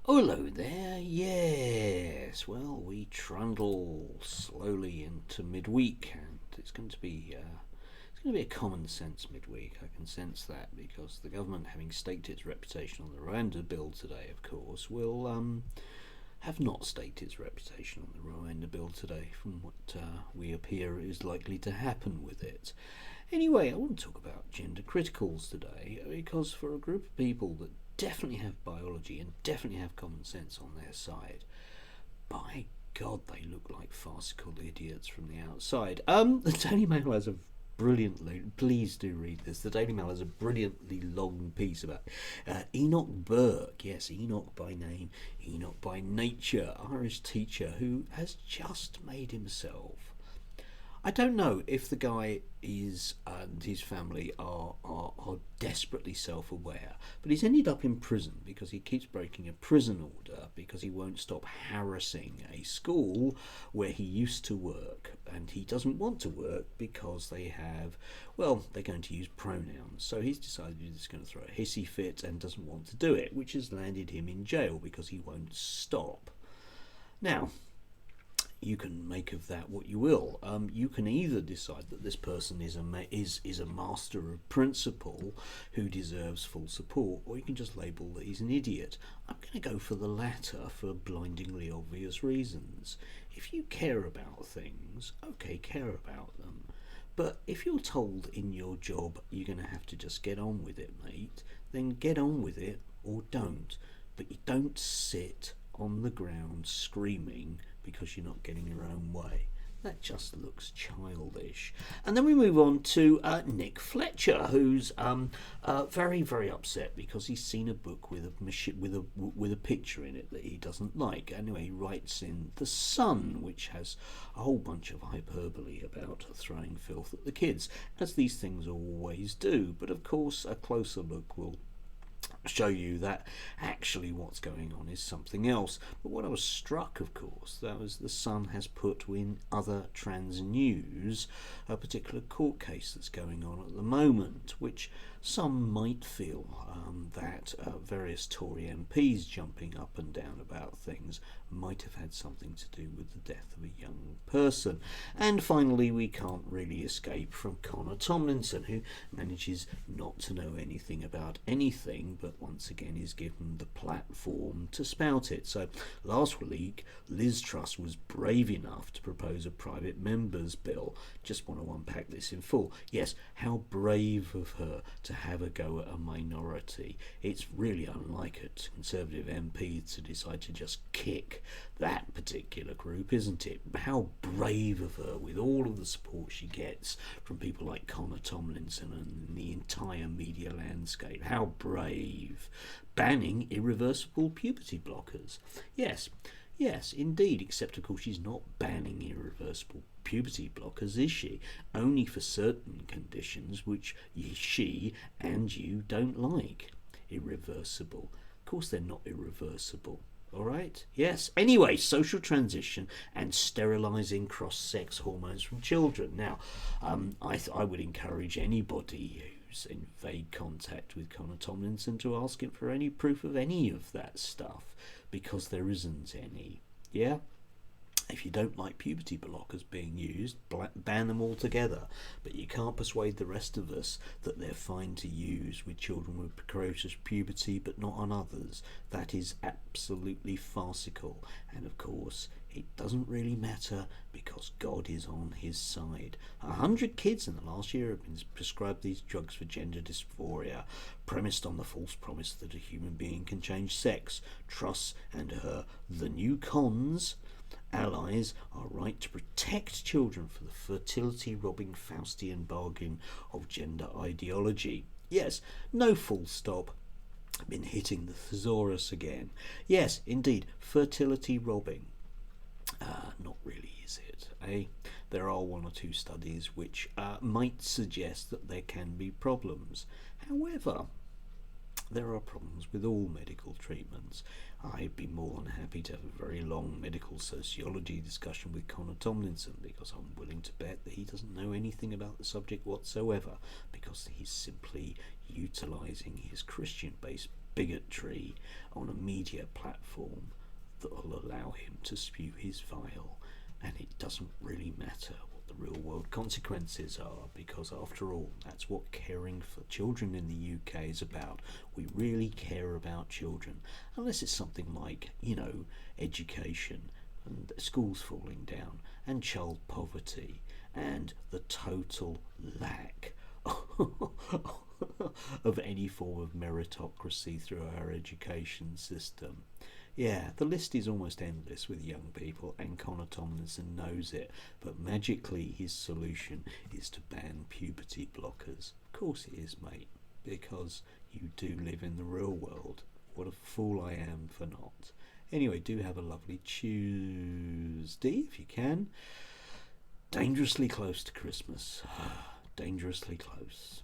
Oh, hello there. Yes. Well, we trundle slowly into midweek, and it's going to be a common sense midweek. I can sense that because the government, having staked its reputation on the Rwanda bill today, of course, will have not staked its reputation on the Rwanda bill today. From what we appear is likely to happen with it. Anyway, I want to talk about gender criticals today because for a group of people that definitely have biology and definitely have common sense on their side, by God, they look like farcical idiots from the outside. The Daily Mail has a brilliantly, please do read this. The Daily Mail has a brilliantly long piece about Enoch Burke. Yes, Enoch by name, Enoch by nature, Irish teacher who has just made himself. I don't know if the guy is and his family are desperately self-aware, but he's ended up in prison because he keeps breaking a prison order because he won't stop harassing a school where he used to work, and he doesn't want to work because they're going to use pronouns. So he's decided he's going to throw a hissy fit and doesn't want to do it, which has landed him in jail because he won't stop. Now, you can make of that what you will. You can either decide that this person is a master of principle who deserves full support, or you can just label that he's an idiot. I'm going to go for the latter for blindingly obvious reasons. If you care about things, okay, care about them. But if you're told in your job you're going to have to just get on with it, mate, then get on with it or don't. But you don't sit on the ground screaming because you're not getting your own way. That just looks childish. And then we move on to Nick Fletcher, who's very, very upset because he's seen a book with a picture in it that he doesn't like. Anyway, he writes in The Sun, which has a whole bunch of hyperbole about throwing filth at the kids, as these things always do. But of course, a closer look will show you that actually what's going on is something else. But what I was struck, of course, that was The Sun has put in other trans news a particular court case that's going on at the moment, which some might feel that various Tory MPs jumping up and down about things might have had something to do with the death of a young person. And finally, we can't really escape from Connor Tomlinson, who manages not to know anything about anything, but once again is given the platform to spout it. So last week, Liz Truss was brave enough to propose a private members bill. Just want to unpack this in full. Yes, how brave of her to have a go at a minority. It's really unlike a Conservative MP to decide to just kick that particular group, isn't it? How brave of her, with all of the support she gets from people like Connor Tomlinson and the entire media landscape. How brave. Banning irreversible puberty blockers. Yes, indeed, except of course she's not banning irreversible puberty blockers, is she? Only for certain conditions which she and you don't like. Irreversible. Of course they're not irreversible. Alright? Yes. Anyway, social transition and sterilising cross-sex hormones from children. Now, I would encourage anybody who's in vague contact with Connor Tomlinson to ask him for any proof of any of that stuff, because there isn't any. Yeah? If you don't like puberty blockers being used, ban them altogether. But you can't persuade the rest of us that they're fine to use with children with precocious puberty, but not on others. That is absolutely farcical. And of course, it doesn't really matter because God is on his side. 100 kids in the last year have been prescribed these drugs for gender dysphoria, premised on the false promise that a human being can change sex. Truss and her The New Cons allies are right to protect children from the fertility-robbing Faustian bargain of gender ideology. Yes, no full stop. Been hitting the thesaurus again. Yes, indeed, fertility robbing. Not really, is it? There are one or two studies which might suggest that there can be problems. However, there are problems with all medical treatments. I'd be more than happy to have a very long medical sociology discussion with Connor Tomlinson, because I'm willing to bet that he doesn't know anything about the subject whatsoever, because he's simply utilising his Christian-based bigotry on a media platform that will allow him to spew his vile, and it doesn't really matter what the real world consequences are, because after all, that's what caring for children in the UK is about. We really care about children, unless it's something like, education and schools falling down and child poverty and the total lack of any form of meritocracy through our education system. Yeah, the list is almost endless with young people, and Connor Tomlinson knows it, but magically his solution is to ban puberty blockers. Of course it is, mate, because you do live in the real world. What a fool I am for not. Anyway, do have a lovely Tuesday, if you can. Dangerously close to Christmas. Dangerously close.